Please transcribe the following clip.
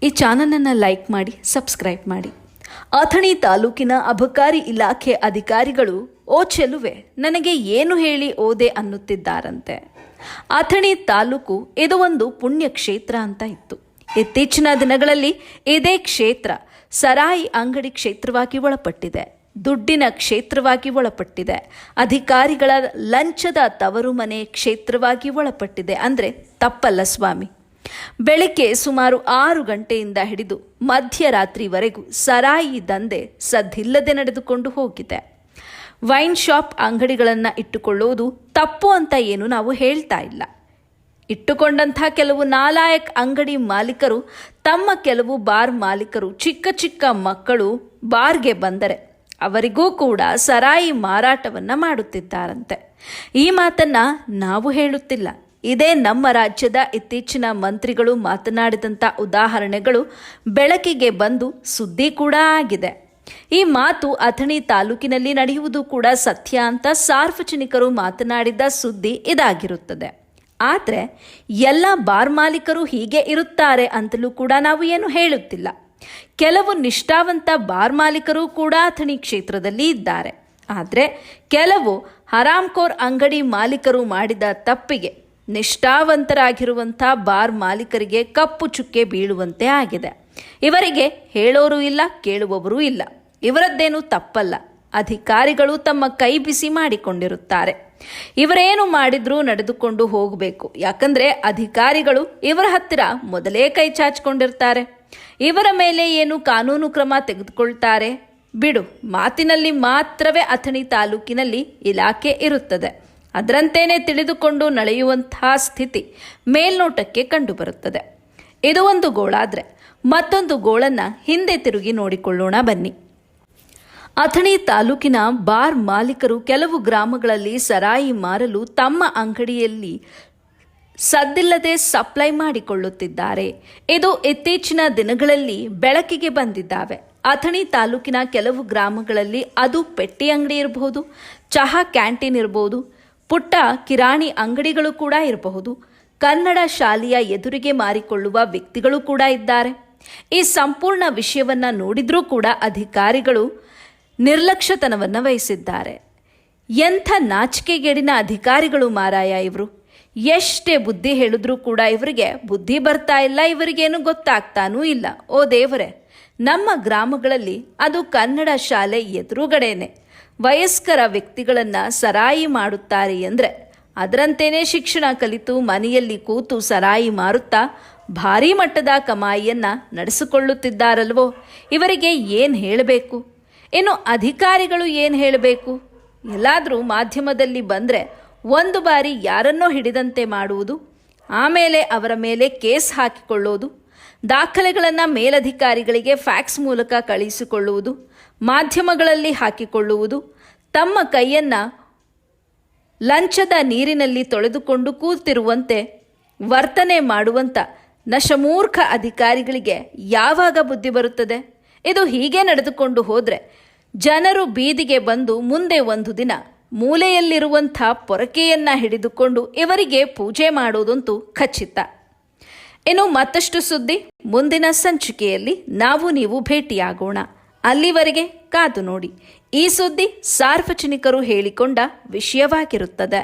ಈ ಚಾನಲನ್ನು ಲೈಕ್ ಮಾಡಿ, ಸಬ್ಸ್ಕ್ರೈಬ್ ಮಾಡಿ. ಅಥಣಿ ತಾಲೂಕಿನ ಅಬಕಾರಿ ಇಲಾಖೆ ಅಧಿಕಾರಿಗಳು ಓ ಚೆಲುವೆ ನನಗೆ ಏನು ಹೇಳಿ ಓದೆ ಅನ್ನುತ್ತಿದ್ದಾರಂತೆ. ಅಥಣಿ ತಾಲೂಕು ಇದು ಒಂದು ಪುಣ್ಯ ಕ್ಷೇತ್ರ ಅಂತ ಇತ್ತು. ಇತ್ತೀಚಿನ ದಿನಗಳಲ್ಲಿ ಇದೇ ಕ್ಷೇತ್ರ ಸರಾಯಿ ಅಂಗಡಿ ಕ್ಷೇತ್ರವಾಗಿ ಒಳಪಟ್ಟಿದೆ, ದುಡ್ಡಿನ ಕ್ಷೇತ್ರವಾಗಿ ಒಳಪಟ್ಟಿದೆ, ಅಧಿಕಾರಿಗಳ ಲಂಚದ ತವರು ಮನೆ ಕ್ಷೇತ್ರವಾಗಿ ಒಳಪಟ್ಟಿದೆ ಅಂದರೆ ತಪ್ಪಲ್ಲ ಸ್ವಾಮಿ. ಬೆಳಿಗ್ಗೆ ಸುಮಾರು 6 ಗಂಟೆಯಿಂದ ಹಿಡಿದು ಮಧ್ಯರಾತ್ರಿವರೆಗೂ ಸರಾಯಿ ದಂಧೆ ಸದ್ದಿಲ್ಲದೆ ನಡೆದುಕೊಂಡು ಹೋಗಿದೆ. ವೈನ್ ಶಾಪ್ ಅಂಗಡಿಗಳನ್ನು ಇಟ್ಟುಕೊಳ್ಳುವುದು ತಪ್ಪು ಅಂತ ಏನು ನಾವು ಹೇಳ್ತಾ ಇಲ್ಲ. ಇಟ್ಟುಕೊಂಡಂಥ ಕೆಲವು ನಾಲಾಯಕ್ ಅಂಗಡಿ ಮಾಲೀಕರು ತಮ್ಮ ಕೆಲವು ಬಾರ್ ಮಾಲೀಕರು ಚಿಕ್ಕ ಚಿಕ್ಕ ಮಕ್ಕಳು ಬಾರ್ಗೆ ಬಂದರೆ ಅವರಿಗೂ ಕೂಡ ಸರಾಯಿ ಮಾರಾಟವನ್ನು ಮಾಡುತ್ತಿದ್ದಾರಂತೆ. ಈ ಮಾತನ್ನು ನಾವು ಹೇಳುತ್ತಿಲ್ಲ. ಇದೇ ನಮ್ಮ ರಾಜ್ಯದ ಇತ್ತೀಚಿನ ಮಂತ್ರಿಗಳು ಮಾತನಾಡಿದಂಥ ಉದಾಹರಣೆಗಳು ಬೆಳಕಿಗೆ ಬಂದು ಸುದ್ದಿ ಕೂಡ ಆಗಿದೆ. ಈ ಮಾತು ಅಥಣಿ ತಾಲೂಕಿನಲ್ಲಿ ನಡೆಯುವುದು ಕೂಡ ಸತ್ಯ ಅಂತ ಸಾರ್ವಜನಿಕರು ಮಾತನಾಡಿದ ಸುದ್ದಿ ಇದಾಗಿರುತ್ತದೆ. ಆದರೆ ಎಲ್ಲ ಬಾರ್ ಮಾಲೀಕರು ಹೀಗೆ ಇರುತ್ತಾರೆ ಅಂತಲೂ ಕೂಡ ನಾವು ಏನು ಹೇಳುತ್ತಿಲ್ಲ. ಕೆಲವು ನಿಷ್ಠಾವಂತ ಬಾರ್ ಮಾಲೀಕರು ಕೂಡ ಅಥಣಿ ಕ್ಷೇತ್ರದಲ್ಲಿ ಇದ್ದಾರೆ. ಆದರೆ ಕೆಲವು ಹರಾಮ್ಖೋರ್ ಅಂಗಡಿ ಮಾಲೀಕರು ಮಾಡಿದ ತಪ್ಪಿಗೆ ನಿಷ್ಠಾವಂತರಾಗಿರುವಂಥ ಬಾರ್ ಮಾಲೀಕರಿಗೆ ಕಪ್ಪು ಚುಕ್ಕೆ ಬೀಳುವಂತೆ ಆಗಿದೆ. ಇವರಿಗೆ ಹೇಳೋರು ಇಲ್ಲ, ಕೇಳುವವರೂ ಇಲ್ಲ. ಇವರದ್ದೇನು ತಪ್ಪಲ್ಲ. ಅಧಿಕಾರಿಗಳು ತಮ್ಮ ಕೈ ಬಿಸಿ ಮಾಡಿಕೊಂಡಿರುತ್ತಾರೆ. ಇವರೇನು ಮಾಡಿದ್ರೂ ನಡೆದುಕೊಂಡು ಹೋಗಬೇಕು. ಯಾಕಂದರೆ ಅಧಿಕಾರಿಗಳು ಇವರ ಹತ್ತಿರ ಮೊದಲೇ ಕೈ ಚಾಚಿಕೊಂಡಿರ್ತಾರೆ. ಇವರ ಮೇಲೆ ಏನು ಕಾನೂನು ಕ್ರಮ ತೆಗೆದುಕೊಳ್ತಾರೆ ಬಿಡು, ಮಾತಿನಲ್ಲಿ ಮಾತ್ರವೇ ಅಥಣಿ ತಾಲೂಕಿನಲ್ಲಿ ಇಲಾಖೆ ಇರುತ್ತದೆ. ಅದರಂತೆಯೇ ತಿಳಿದುಕೊಂಡು ನಡೆಯುವಂತಹ ಸ್ಥಿತಿ ಮೇಲ್ನೋಟಕ್ಕೆ ಕಂಡುಬರುತ್ತದೆ. ಇದು ಒಂದು ಗೋಳಾದರೆ ಮತ್ತೊಂದು ಗೋಳನ್ನು ಹಿಂದೆ ತಿರುಗಿ ನೋಡಿಕೊಳ್ಳೋಣ ಬನ್ನಿ. ಅಥಣಿ ತಾಲೂಕಿನ ಬಾರ್ ಮಾಲೀಕರು ಕೆಲವು ಗ್ರಾಮಗಳಲ್ಲಿ ಸರಾಯಿ ಮಾರಲು ತಮ್ಮ ಅಂಗಡಿಯಲ್ಲಿ ಸದ್ದಿಲ್ಲದೆ ಸಪ್ಲೈ ಮಾಡಿಕೊಳ್ಳುತ್ತಿದ್ದಾರೆ. ಇದು ಇತ್ತೀಚಿನ ದಿನಗಳಲ್ಲಿ ಬೆಳಕಿಗೆ ಬಂದಿದ್ದಾವೆ. ಅಥಣಿ ತಾಲೂಕಿನ ಕೆಲವು ಗ್ರಾಮಗಳಲ್ಲಿ ಅದು ಪೆಟ್ಟಿ ಅಂಗಡಿ ಇರಬಹುದು, ಚಹಾ ಕ್ಯಾಂಟೀನ್ ಇರಬಹುದು, ಪುಟ್ಟ ಕಿರಾಣಿ ಅಂಗಡಿಗಳು ಕೂಡ ಇರಬಹುದು, ಕನ್ನಡ ಶಾಲೆಯ ಎದುರಿಗೆ ಮಾರಿಕೊಳ್ಳುವ ವ್ಯಕ್ತಿಗಳು ಕೂಡ ಇದ್ದಾರೆ. ಈ ಸಂಪೂರ್ಣ ವಿಷಯವನ್ನು ನೋಡಿದ್ರೂ ಕೂಡ ಅಧಿಕಾರಿಗಳು ನಿರ್ಲಕ್ಷ್ಯತನವನ್ನು ವಹಿಸಿದ್ದಾರೆ. ಎಂಥ ನಾಚಿಕೆಗೇಡಿನ ಅಧಿಕಾರಿಗಳು ಮಾರಾಯ ಇವರು. ಎಷ್ಟೇ ಬುದ್ಧಿ ಹೇಳಿದ್ರೂ ಕೂಡ ಇವರಿಗೆ ಬುದ್ಧಿ ಬರ್ತಾ ಇಲ್ಲ, ಇವರಿಗೇನು ಗೊತ್ತಾಗ್ತಾನೂ ಇಲ್ಲ. ಓ ದೇವರೇ, ನಮ್ಮ ಗ್ರಾಮಗಳಲ್ಲಿ ಅದು ಕನ್ನಡ ಶಾಲೆ ಎದುರುಗಡೆನೆ ವಯಸ್ಕರ ವ್ಯಕ್ತಿಗಳನ್ನು ಸರಾಯಿ ಮಾಡುತ್ತಾರೆ ಅಂದರೆ ಅದರಂತೆಯೇ ಶಿಕ್ಷಣ ಕಲಿತು ಮನೆಯಲ್ಲಿ ಕೂತು ಸರಾಯಿ ಮಾರುತ್ತಾ ಭಾರೀ ಮಟ್ಟದ ಕಮಾಯಿಯನ್ನು ನಡೆಸಿಕೊಳ್ಳುತ್ತಿದ್ದಾರಲ್ವೋ. ಇವರಿಗೆ ಏನು ಹೇಳಬೇಕು? ಇನ್ನು ಅಧಿಕಾರಿಗಳು ಏನು ಹೇಳಬೇಕು? ಎಲ್ಲಾದರೂ ಮಾಧ್ಯಮದಲ್ಲಿ ಬಂದರೆ ಒಂದು ಬಾರಿ ಯಾರನ್ನೋ ಹಿಡಿದಂತೆ ಮಾಡುವುದು, ಆಮೇಲೆ ಅವರ ಮೇಲೆ ಕೇಸ್ ಹಾಕಿಕೊಳ್ಳೋದು, ದಾಖಲೆಗಳನ್ನು ಮೇಲಧಿಕಾರಿಗಳಿಗೆ ಫ್ಯಾಕ್ಸ್ ಮೂಲಕ ಕಳುಹಿಸಿಕೊಳ್ಳುವುದು, ಮಾಧ್ಯಮಗಳಲ್ಲಿ ಹಾಕಿಕೊಳ್ಳುವುದು, ತಮ್ಮ ಕೈಯನ್ನು ಲಂಚದ ನೀರಿನಲ್ಲಿ ತೊಳೆದುಕೊಂಡು ಕೂತಿರುವಂತೆ ವರ್ತನೆ ಮಾಡುವಂಥ ನಶಮೂರ್ಖ ಅಧಿಕಾರಿಗಳಿಗೆ ಯಾವಾಗ ಬುದ್ಧಿ ಬರುತ್ತದೆ? ಇದು ಹೀಗೆ ನಡೆದುಕೊಂಡು ಹೋದರೆ ಜನರು ಬೀದಿಗೆ ಬಂದು ಮುಂದೆ ಒಂದು ದಿನ ಮೂಲೆಯಲ್ಲಿರುವಂಥ ಪೊರಕೆಯನ್ನು ಹಿಡಿದುಕೊಂಡು ಇವರಿಗೆ ಪೂಜೆ ಮಾಡೋದಂತೂ ಖಚಿತ. ಇನ್ನು ಮತ್ತಷ್ಟು ಸುದ್ದಿ ಮುಂದಿನ ಸಂಚಿಕೆಯಲ್ಲಿ ನಾವು ನೀವು ಭೇಟಿಯಾಗೋಣ. ಅಲ್ಲಿವರೆಗೆ ಕಾದು ನೋಡಿ. ಈ ಸುದ್ದಿ ಸಾರ್ವಜನಿಕರು ಹೇಳಿಕೊಂಡ ವಿಷಯವಾಗಿರುತ್ತದೆ.